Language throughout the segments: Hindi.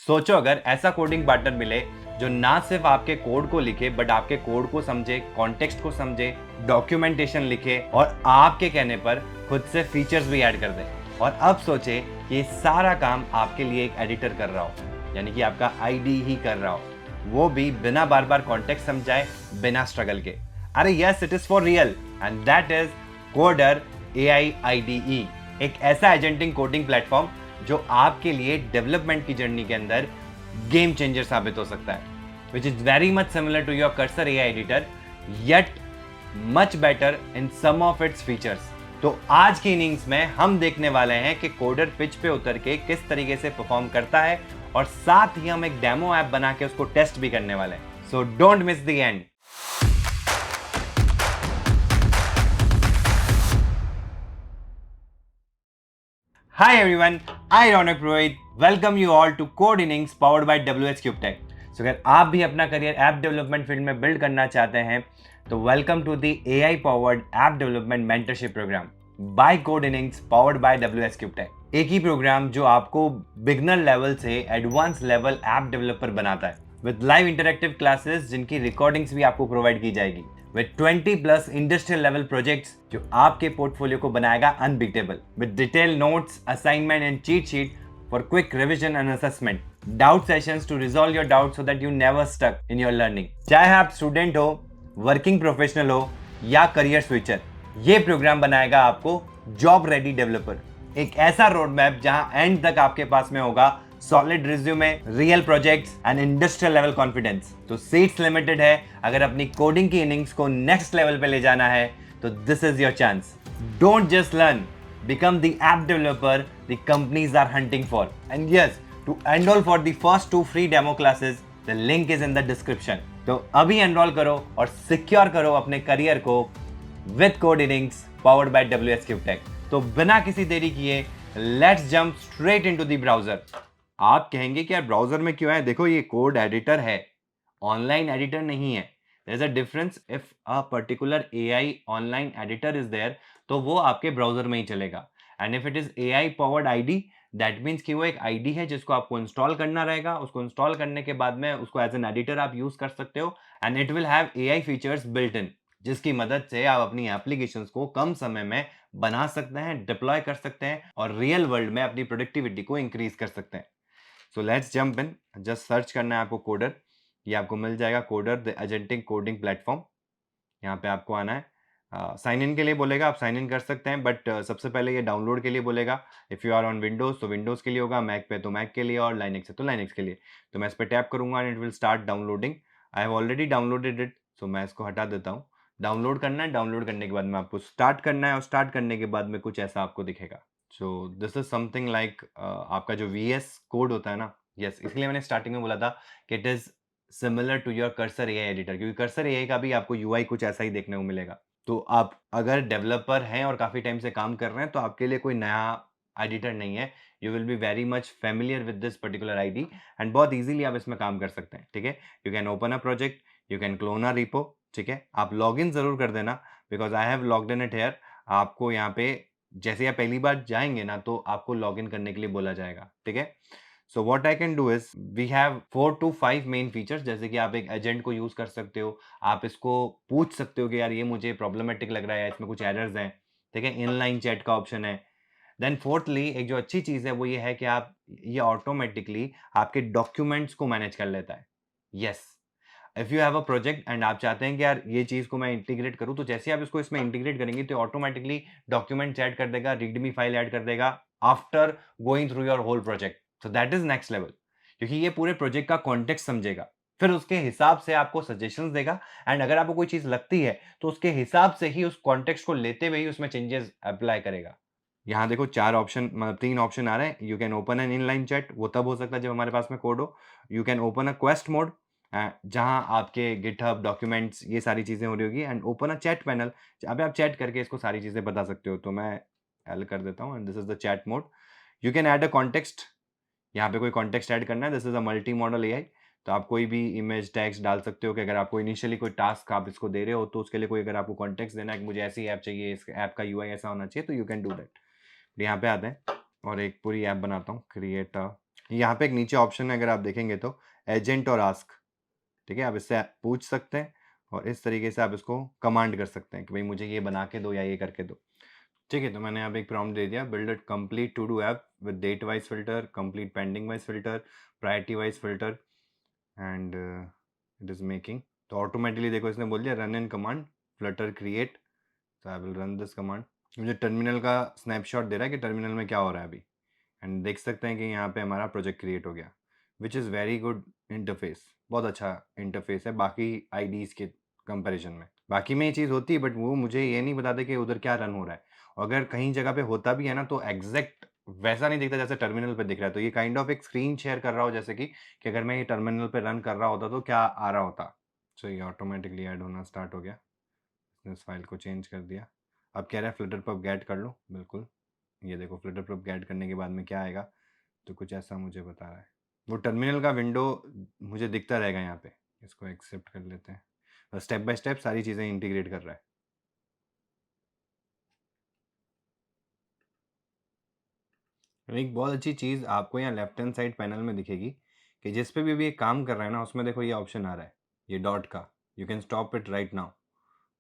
सोचो अगर ऐसा कोडिंग पार्टनर मिले जो ना सिर्फ आपके कोड को लिखे बट आपके कोड को समझे, कॉन्टेक्स्ट को समझे, डॉक्यूमेंटेशन लिखे और आपके कहने पर खुद से फीचर्स भी ऐड कर दे। और अब सोचे कि ये सारा काम आपके लिए एक एडिटर कर रहा हो, यानी कि आपका आईडी ही कर रहा हो, वो भी बिना बार बार कॉन्टेक्स्ट समझाए, बिना स्ट्रगल के। अरे yes, it is for real and that is coder AI IDE, एक ऐसा एजेंटिंग कोडिंग प्लेटफॉर्म जो आपके लिए डेवलपमेंट की जर्नी के अंदर गेम चेंजर साबित हो सकता है, which is very much similar to your Cursor AI editor, yet much better in some of its features. तो आज की इनिंग्स में हम देखने वाले हैं कि कोडर पिच पे उतर के किस तरीके से परफॉर्म करता है और साथ ही हम एक डेमो ऐप बना के उसको टेस्ट भी करने वाले हैं। So don't miss the end. Hi everyone, I Ronak Rohit welcome you all to Code Innings powered by WH Cube Tech। So अगर आप भी अपना करियर ऐप डेवलपमेंट फील्ड में बिल्ड करना चाहते हैं तो welcome to the AI powered app development mentorship programme by code innings powered by WH Cube Tech। एक ही प्रोग्राम जो आपको बिगनर लेवल से एडवांस लेवल ऐप डेवलपर बनाता है, विद लाइव इंटरेक्टिव क्लासेस जिनकी रिकॉर्डिंग्स भी आपको प्रोवाइड की जाएगी, with 20 plus industrial level projects जो आपके पोर्टफोलियो को बनाएगा unbeatable, with detailed notes, assignment and cheat sheet for quick revision and assessment, doubt sessions to resolve your doubts so that you never stuck in your learning। चाहे आप स्टूडेंट हो, वर्किंग प्रोफेशनल हो या करियर स्विचर, ये प्रोग्राम बनाएगा आपको जॉब रेडी डेवलपर। एक ऐसा रोड मैप जहां एंड तक आपके पास में होगा solid resume, real projects and industrial level confidence. तो सीट्स लिमिटेड है, अगर अपनी कोडिंग की इनिंग्स को नेक्स्ट लेवल पे ले जाना है तो this is your chance. Don't just learn, become the app developer the companies are hunting for। And yes, to enroll for the first 2 free demo classes, the link is in the description। तो अभी एनरोल करो और सिक्योर करो अपने करियर को with code innings powered by WS Cube Tech। तो बिना किसी देरी किए let's jump straight into the browser. आप कहेंगे कि यार ब्राउजर में क्यों है, देखो ये कोड एडिटर है, ऑनलाइन एडिटर नहीं है। There is a difference, if a particular AI online editor is there तो वो आपके ब्राउजर में ही चलेगा, and if it is AI powered ID that means कि वो एक आईडी है जिसको आपको इंस्टॉल करना रहेगा। उसको इंस्टॉल करने के बाद में उसको एज एन एडिटर आप यूज कर सकते हो, and it will have AI features built in, जिसकी मदद से आप अपनी एप्लीकेशंस को कम समय में बना सकते हैं, डिप्लॉय कर सकते हैं और रियल वर्ल्ड में अपनी प्रोडक्टिविटी को इंक्रीज कर सकते हैं। So let's jump in, just search करना है आपको कोडर, ये आपको मिल जाएगा, coder the agentic coding platform. यहाँ पे आपको आना है, साइन इन के लिए बोलेगा, आप साइन इन कर सकते हैं, बट सबसे पहले ये डाउनलोड के लिए बोलेगा। If you are on Windows तो विंडोज़ के लिए होगा, मैक पे तो मैक के लिए और लाइनेक्स है तो लाइनेक्स के लिए। तो मैं इस पर टैप करूंगा and it will start downloading. I have already downloaded it, so मैं इसको हटा देता हूँ। डाउनलोड करना है, डाउनलोड करने के बाद में आपको स्टार्ट करना है और स्टार्ट करने के बाद में कुछ ऐसा आपको दिखेगा। So this is something like आपका जो VS कोड होता है ना, यस, इसलिए मैंने स्टार्टिंग में बोला था कि it is similar to your Cursor AI editor, क्योंकि कर्सर AI का भी आपको UI कुछ ऐसा ही देखने को मिलेगा। तो आप अगर डेवलपर हैं और काफ़ी टाइम से काम कर रहे हैं तो आपके लिए कोई नया एडिटर नहीं है। You will be very much familiar with this particular ID and बहुत इजीली आप इसमें काम कर सकते हैं, ठीक है। You can open a project, you can clone a repo, ठीक है। आप लॉगिन ज़रूर कर देना, because I have logged in it here. आपको यहाँ पे जैसे आप पहली बार जाएंगे ना तो आपको लॉगिन करने के लिए बोला जाएगा, ठीक है। So what I can do is, we have 4 to 5 main features, जैसे कि आप एक एजेंट को यूज कर सकते हो, आप इसको पूछ सकते हो कि यार ये मुझे प्रॉब्लमेटिक लग रहा है, इसमें कुछ एरर्स हैं, ठीक है। इनलाइन चैट का ऑप्शन है। देन फोर्थली एक जो अच्छी चीज है वो ये है कि आप ये ऑटोमेटिकली आपके डॉक्यूमेंट्स को मैनेज कर लेता है। Yes, if you have a project and आप चाहते हैं कि यार ये चीज को मैं इंटीग्रेट करूं, तो जैसे आप इसको इसमें इंटीग्रेट करेंगे तो ऑटोमेटिकली डॉक्यूमेंट ऐड कर देगा, रीडमी फाइल ऐड कर देगा after going through your whole project. So that is next level, क्योंकि ये पूरे प्रोजेक्ट का कॉन्टेक्स्ट समझेगा, फिर उसके हिसाब से आपको सजेशंस देगा, एंड अगर आपको कोई चीज लगती है तो उसके हिसाब से ही उस कॉन्टेक्स्ट को लेते हुए ही उसमें चेंजेस अप्लाई करेगा। यहाँ देखो 4 ऑप्शन, मतलब 3 ऑप्शन आ रहे हैं। You can open an inline chat, वो तब हो सकता है जब हमारे पास में कोड हो। You can open a quest mode, जहां आपके गिटहब डॉक्यूमेंट्स ये सारी चीजें हो रही होगी, and open a chat panel, जहाँ पे आप चैट करके इसको सारी चीजें बता सकते हो। तो मैं एल कर देता हूँ and this is the chat mode. You can add a context, यहाँ पे कोई कॉन्टेक्स्ट ऐड करना है, this is a multi modal AI। तो आप कोई भी इमेज टेक्स्ट डाल सकते हो कि अगर आपको इनिशियली कोई टास्क आप इसको दे रहे हो तो उसके लिए कोई अगर आपको कॉन्टेक्स्ट देना है कि मुझे ऐसी ऐप चाहिए, इस ऐप का UI ऐसा होना चाहिए, तो यू कैन डू दैट। यहाँ पे आते हैं और एक पूरी ऐप बनाता हूँ, क्रिएट अ यहाँ पे एक नीचे ऑप्शन है, अगर आप देखेंगे तो एजेंट और आस्क, ठीक है, आप इससे पूछ सकते हैं और इस तरीके से आप इसको कमांड कर सकते हैं कि भाई मुझे ये बना के दो या ये करके दो। ठीक है, तो मैंने यहाँ पे एक प्रॉम्प्ट दे दिया, build it complete to do app with date wise filter, complete pending wise filter, priority wise filter and it is making. तो ऑटोमेटिकली देखो इसने बोल दिया run in command flutter create, तो I will run this command. मुझे टर्मिनल का स्नैपशॉट दे रहा है कि टर्मिनल में क्या हो रहा है अभी, एंड देख सकते हैं कि यहाँ पे हमारा प्रोजेक्ट क्रिएट हो गया, which is very good interface. बहुत अच्छा इंटरफेस है बाकी आईडीज़ के कंपैरिजन में। बाकी में ये चीज़ होती है बट वो मुझे ये नहीं बताते कि उधर क्या रन हो रहा है, और अगर कहीं जगह पे होता भी है ना तो एग्जैक्ट वैसा नहीं दिखता जैसे टर्मिनल पे दिख रहा है। तो ये काइंड ऑफ एक स्क्रीन शेयर कर रहा हो, जैसे कि अगर मैं ये टर्मिनल पे रन कर रहा होता तो क्या आ रहा होता। सो ये ऑटोमेटिकली ऐड होना स्टार्ट हो गया, इस फाइल को चेंज कर दिया। अब कह रहा है फ्लटर पब गेट कर लो, बिल्कुल। ये देखो फ्लटर पब गेट करने के बाद में क्या आएगा, तो कुछ ऐसा मुझे बता रहा है। वो टर्मिनल का विंडो मुझे दिखता रहेगा यहाँ पे, इसको एक्सेप्ट कर लेते हैं। और स्टेप बाय स्टेप सारी चीज़ें इंटीग्रेट कर रहा है। एक बहुत अच्छी चीज़ आपको यहाँ लेफ्ट हैंड साइड पैनल में दिखेगी कि जिस पे भी अभी ये काम कर रहा है ना, उसमें देखो ये ऑप्शन आ रहा है, ये डॉट का, you can stop it right now.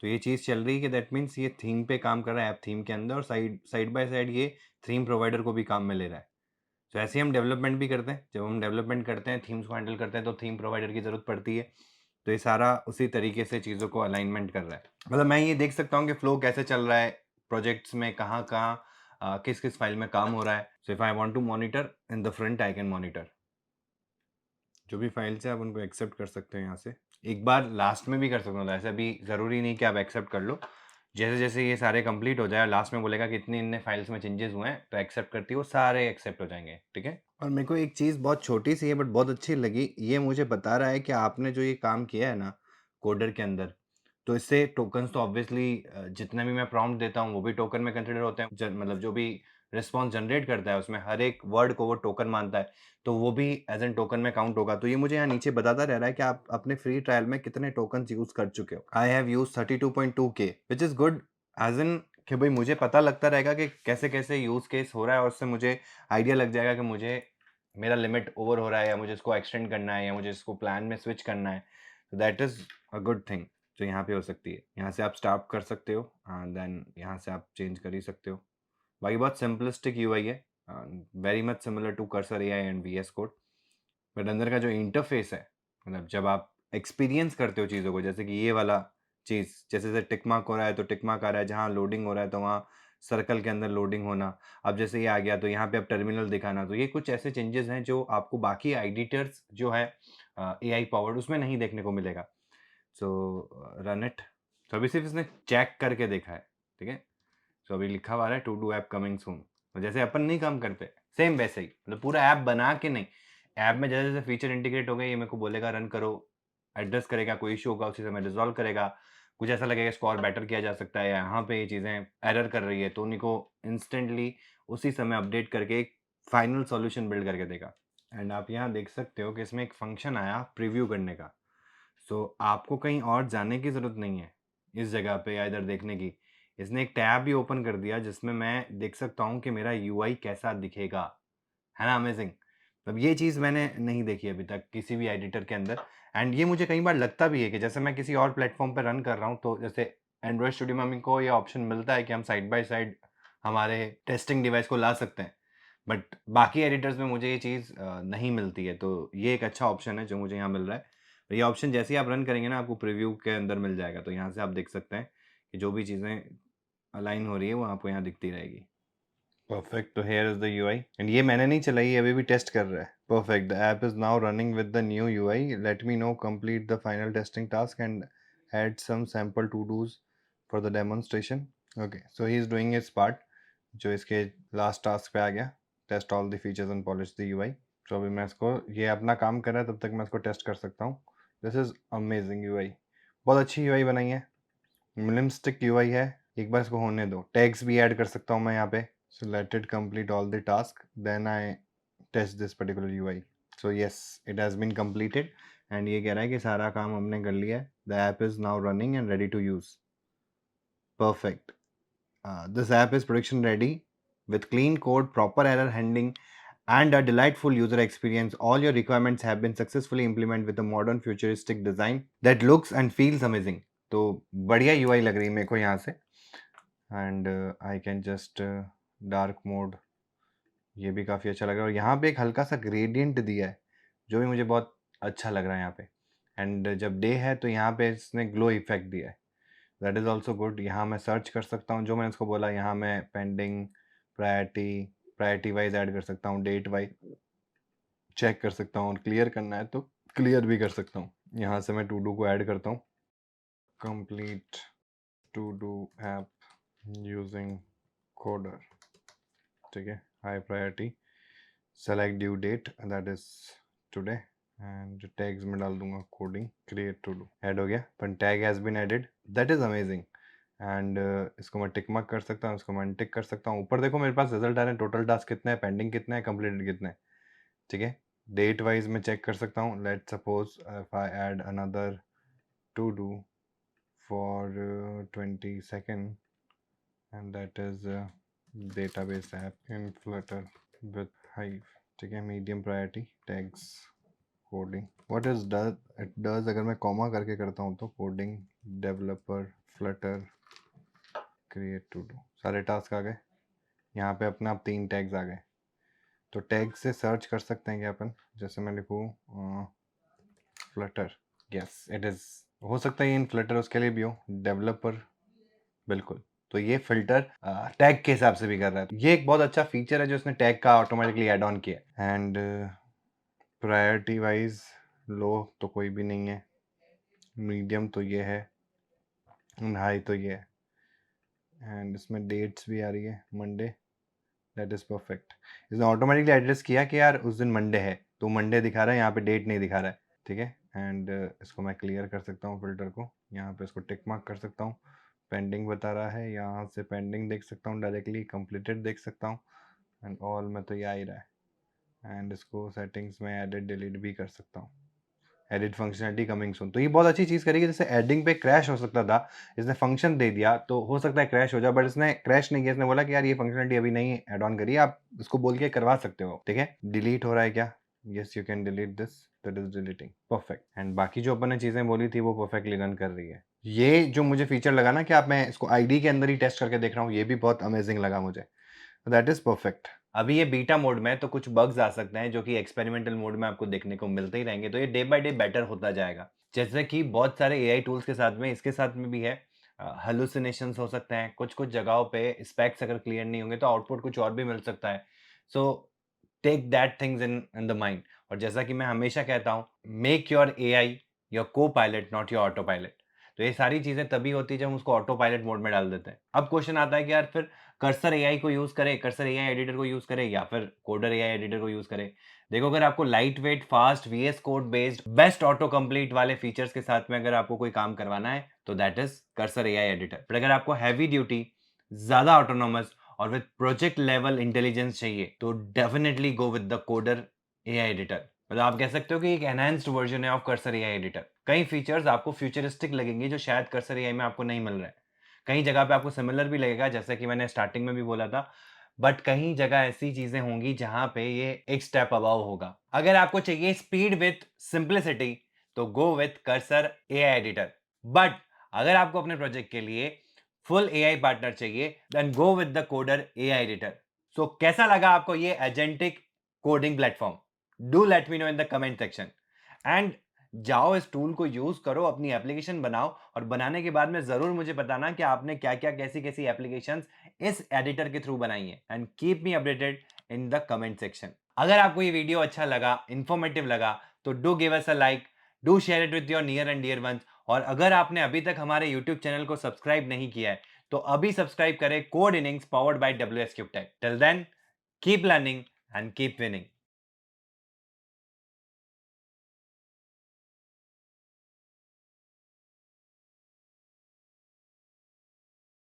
तो ये चीज़ चल रही है कि दैट मीन्स ये थीम पे काम कर रहा है, ऐप थीम के अंदर, और साइड साइड बाय साइड ये थीम प्रोवाइडर को भी काम में ले रहा है। तो ऐसे ही हम डेवलपमेंट भी करते हैं, जब हम डेवलपमेंट करते हैं, थीम्स को हैंडल करते हैं, तो थीम प्रोवाइडर की ज़रूरत पड़ती है। तो ये सारा उसी तरीके से चीज़ों को अलाइनमेंट कर रहा है। मतलब मैं ये देख सकता हूँ कि फ्लो कैसे चल रहा है प्रोजेक्ट्स में, कहाँ कहाँ किस किस फाइल में काम हो रहा है। So if I want to monitor in the front I can monitor. जो भी फाइल्स है आप उनको एक्सेप्ट कर सकते हैं यहाँ से। एक बार लास्ट में भी कर सकता हूँ, ऐसा भी ज़रूरी नहीं कि आप एक्सेप्ट कर लो। जैसे जैसे ये सारे कंप्लीट हो जाए, लास्ट में बोलेगा कि इतने इतने फाइल्स में चेंजेस हुए हैं, तो एक्सेप्ट करती है, वो सारे एक्सेप्ट हो जाएंगे। ठीक है। और मेरे को एक चीज़ बहुत छोटी सी है बट बहुत अच्छी लगी, ये मुझे बता रहा है कि आपने जो ये काम किया है ना कोडर के अंदर, तो इससे टोकन्स तो ऑब्वियसली जितने भी मैं प्रॉम्प्ट देता हूँ वो भी टोकन में कंसिडर होते हैं। मतलब जो भी रिस्पॉन्स जनरेट करता है उसमें हर एक वर्ड को वो टोकन मानता है, तो वो भी एज एन टोकन में काउंट होगा। तो ये मुझे यहाँ नीचे बताता रह रहा है कि आप अपने फ्री ट्रायल में कितने टोकन यूज कर चुके हो। I have use 32.2K which is good, as in कि भाई मुझे पता लगता रहेगा कि कैसे कैसे यूज केस हो रहा है, और उससे मुझे आइडिया लग जाएगा कि मुझे मेरा लिमिट ओवर हो रहा है, या मुझे इसको एक्सटेंड करना है, या मुझे इसको प्लान में स्विच करना है। तो that is a good thing जो यहाँ पे हो सकती है। यहाँ से आप स्टॉप कर सकते हो एंड देन यहाँ से आप चेंज कर ही सकते हो। बाकी बहुत सिंपलिस्टिक यूआई है, very much similar to Cursor AI and VS Code. But अंदर का जो इंटरफेस है, मतलब जब आप एक्सपीरियंस करते हो चीज़ों को, जैसे कि ये वाला चीज़, जैसे जैसे टिक मार्क हो रहा है तो टिक मार्क आ रहा है, जहाँ लोडिंग हो रहा है तो वहाँ सर्कल के अंदर लोडिंग होना। अब जैसे ये आ गया तो यहाँ पे अब टर्मिनल दिखाना। तो ये कुछ ऐसे चेंजेस हैं जो आपको बाकी एडिटर्स जो है एआई पावर्ड उसमें नहीं देखने को मिलेगा। सो रन इट। तो अभी सिर्फ इसने चेक करके देखा है, ठीक है। सो अभी लिखा हुआ है to do app coming soon. तो जैसे अपन नहीं काम करते सेम वैसे ही, मतलब पूरा ऐप बना के नहीं, ऐप में जैसे जैसे फीचर इंटीग्रेट हो गए, ये मेरे को बोलेगा रन करो, एड्रेस करेगा, कोई इशू होगा उसी समय रिजॉल्व करेगा। कुछ ऐसा लगेगा इसको और बेटर किया जा सकता है, या यहाँ पे ये चीज़ें एरर कर रही है, तो उन्हीं को इंस्टेंटली उसी समय अपडेट करके एक फाइनल सॉल्यूशन बिल्ड करके देगा। एंड आप यहाँ देख सकते हो कि इसमें एक फंक्शन आया प्रीव्यू करने का। सो आपको कहीं और जाने की ज़रूरत नहीं है इस जगह पे या इधर देखने की। इसने एक टैब भी ओपन कर दिया जिसमें मैं देख सकता हूँ कि मेरा यूआई कैसा दिखेगा। है ना अमेजिंग। मतलब ये चीज़ मैंने नहीं देखी अभी तक किसी भी एडिटर के अंदर। एंड ये मुझे कई बार लगता भी है कि जैसे मैं किसी और प्लेटफॉर्म पर रन कर रहा हूँ, तो जैसे एंड्रॉयड स्टूडियो में हमको ये ऑप्शन मिलता है कि हम साइड बाय साइड हमारे टेस्टिंग डिवाइस को ला सकते हैं, बट बाकी एडिटर्स में मुझे ये चीज़ नहीं मिलती है। तो ये एक अच्छा ऑप्शन है जो मुझे यहाँ मिल रहा है। तो ये ऑप्शन जैसे ही आप रन करेंगे ना, आपको प्रीव्यू के अंदर मिल जाएगा। तो यहाँ से आप देख सकते हैं कि जो भी चीज़ें अलाइन हो रही है वो आपको यहाँ दिखती रहेगी। परफेक्ट। तो here is the UI, and ये मैंने नहीं चलाई, अभी भी टेस्ट कर रहा है। Perfect. The app is now running with the new UI, let me now complete the final testing task and add some sample to dos for the demonstration. Okay, so he is doing his part, जो इसके लास्ट टास्क पे आ गया, test all the features and polish the UI. तो अभी मैं इसको, ये अपना काम कर रहा है तब तक मैं इसको टेस्ट कर सकता हूँ। दिस इज अमेजिंग यूआई, बहुत अच्छी यूआई बनाई है, मिनिमलिस्टिक यूआई है। एक बार इसको होने दो, टैग्स भी ऐड कर सकता हूँ मैं यहाँ पे। So let it complete all the task, then I test this particular UI. So yes, it has been completed and ये कह रहा है कि सारा काम हमने कर लिया है. The app is now running and ready to use. Perfect. This app is production ready with clean code, proper error handling and a delightful user experience. All your requirements have been successfully implemented with a modern futuristic design that looks and feels amazing. तो बढ़िया UI लग रही है मेरे को यहाँ से. And I can just dark mode, ये भी काफ़ी अच्छा लग रहा है. और यहाँ पे एक हल्का सा ग्रेडियंट दिया है जो भी मुझे बहुत अच्छा लग रहा है यहाँ पे. एंड जब डे है तो यहाँ पे इसने ग्लो इफेक्ट दिया है. That is also good. यहाँ मैं सर्च कर सकता हूँ जो मैंने इसको बोला. यहाँ मैं पेंडिंग, प्रायोरिटी वाइज ऐड कर सकता हूँ, डेट वाइज चेक कर सकता हूँ, और क्लियर करना है तो क्लियर भी कर सकता हूँ. यहाँ से मैं टू डू को ऐड करता हूँ. Complete to do app using Coder. ठीक है, high priority, select due date that is today, and tags में डाल दूंगा coding create to do. Add हो गया, पर tag has been added. That is amazing. And इसको मैं टिक मार्क कर सकता हूँ, इसको मैं टिक कर सकता हूँ. ऊपर देखो मेरे पास रिजल्ट आ रहे हैं, टोटल टास्क कितना है, पेंडिंग कितना है, कंप्लीटेड कितना है. ठीक है, डेट वाइज मैं चेक कर सकता हूँ. Let suppose if I add another to do for 22nd, and that is database app in Flutter with Hive. ठीक है, medium priority, tags, coding. What is it does अगर मैं कॉमा करके करता हूँ तो coding, developer, Flutter, create to do. सारे टास्क आ गए. यहाँ पे अपने आप 3 टैग्स आ गए. तो टैग से सर्च कर सकते हैं क्या अपन. जैसे मैं लिखूँ फ्लटर. Yes it is. हो सकता है इन फ्लटर उसके लिए भी हो. डेवलपर, बिल्कुल. तो ये फिल्टर टैग के हिसाब से भी कर रहा है. ये एक बहुत अच्छा फीचर है जो उसने टैग का ऑटोमेटिकली ऐड ऑन किया. एंड प्रायोरिटी वाइज लो तो कोई भी नहीं है, मीडियम तो ये है, हाई तो ये है. एंड इसमें डेट्स भी आ रही है, मंडे. That is perfect. इसने ऑटोमेटिकली एड्रेस किया कि यार उस दिन मंडे है, तो मंडे दिखा रहा है, यहाँ पे डेट नहीं दिखा रहा है. ठीक है, एंड इसको मैं क्लियर कर सकता हूँ फिल्टर को. यहाँ पे इसको टिक मार्क कर सकता हूँ. पेंडिंग बता रहा है, यहाँ से पेंडिंग देख सकता हूँ डायरेक्टली, कंप्लीटेड देख सकता हूँ, एंड ऑल में तो ये आ ही रहा है. एंड इसको सेटिंग्स में एडिट डिलीट भी कर सकता हूँ. Edit functionality coming soon. तो ये बहुत अच्छी चीज़ करेगी. जैसे एडिंग पे क्रैश हो सकता था, इसने फंक्शन दे दिया तो हो सकता है क्रैश हो जाए, बट इसने क्रैश नहीं किया. इसने बोला कि यार ये फंक्शनलिटी अभी नहीं ऐड ऑन करिए, आप इसको बोल के करवा सकते हो. ठीक है, डिलीट हो रहा है क्या. Yes you can delete this, that is deleting. Perfect. And बाकी जो अपन ने चीज़ें बोली थी वो परफेक्टली रन कर रही है. ये जो मुझे फीचर लगा ना कि आप, मैं इसको आईडी के अंदर ही टेस्ट करके देख रहा हूँ, ये भी बहुत अमेजिंग लगा मुझे. That is perfect. अभी ये बीटा मोड में है तो कुछ बग्स आ सकते हैं जो कि एक्सपेरिमेंटल मोड में आपको देखने को मिलते ही रहेंगे. तो ये डे बाय डे बेटर होता जाएगा. जैसे कि बहुत सारे एआई टूल्स के साथ में इसके साथ में भी है. हेलुसिनेशंस हो सकते हैं, कुछ कुछ जगहों पे स्पेक्स अगर क्लियर नहीं होंगे तो आउटपुट कुछ और भी मिल सकता है. So take that things in the mind. और जैसा कि मैं हमेशा कहता हूँ, make your AI your copilot, not your autopilot. तो ये सारी चीजें तभी होती है जब हम उसको ऑटो पायलट मोड में डाल देते हैं. अब क्वेश्चन आता है कि यार फिर कर्सर एआई को यूज करे, कर्सर एआई एडिटर को यूज करे, या फिर कोडर एआई एडिटर को यूज करे. देखो, अगर आपको lightweight, fast, VS Code based, best autocomplete वाले फीचर्स के साथ में अगर आपको कोई काम करवाना है तो that is cursor AI editor. पर अगर आपको हैवी ड्यूटी, ज्यादा ऑटोनोमस और विद प्रोजेक्ट लेवल इंटेलिजेंस चाहिए तो definitely go with the coder AI editor. मतलब आप कह सकते हो कि एक एनहांस्ड वर्जन है ऑफ कर्सर एआई एडिटर. कई फीचर्स आपको फ्यूचरिस्टिक लगेंगे जो शायद कर्सर एआई में आपको नहीं मिल रहा है. कहीं जगह पे आपको सिमिलर भी लगेगा, जैसे कि मैंने स्टार्टिंग में भी बोला था. बट कहीं जगह ऐसी चीजें होंगी जहां पे ये एक स्टेप अबव होगा. अगर आपको चाहिए स्पीड विथ सिंप्लिसिटी तो go with cursor AI editor. But अगर आपको अपने प्रोजेक्ट के लिए फुल एआई पार्टनर चाहिए then go with the coder AI editor. So कैसा लगा आपको ये agentic coding platform? Do let me know in the comment section. And जाओ इस टूल को यूज करो, अपनी एप्लीकेशन बनाओ, और बनाने के बाद में जरूर मुझे बताना कि आपने क्या क्या, कैसी कैसी एप्लीकेशंस इस एडिटर के थ्रू बनाई है. And keep me updated in the comment section. अगर आपको ये वीडियो अच्छा लगा, इंफॉर्मेटिव लगा, तो do give us a like, do share it with your near and dear ones. और अगर आपने अभी तक हमारे YouTube चैनल को सब्सक्राइब नहीं किया है तो अभी सब्सक्राइब करें code innings powered by WS Cube Tech. Till then, keep learning and keep winning.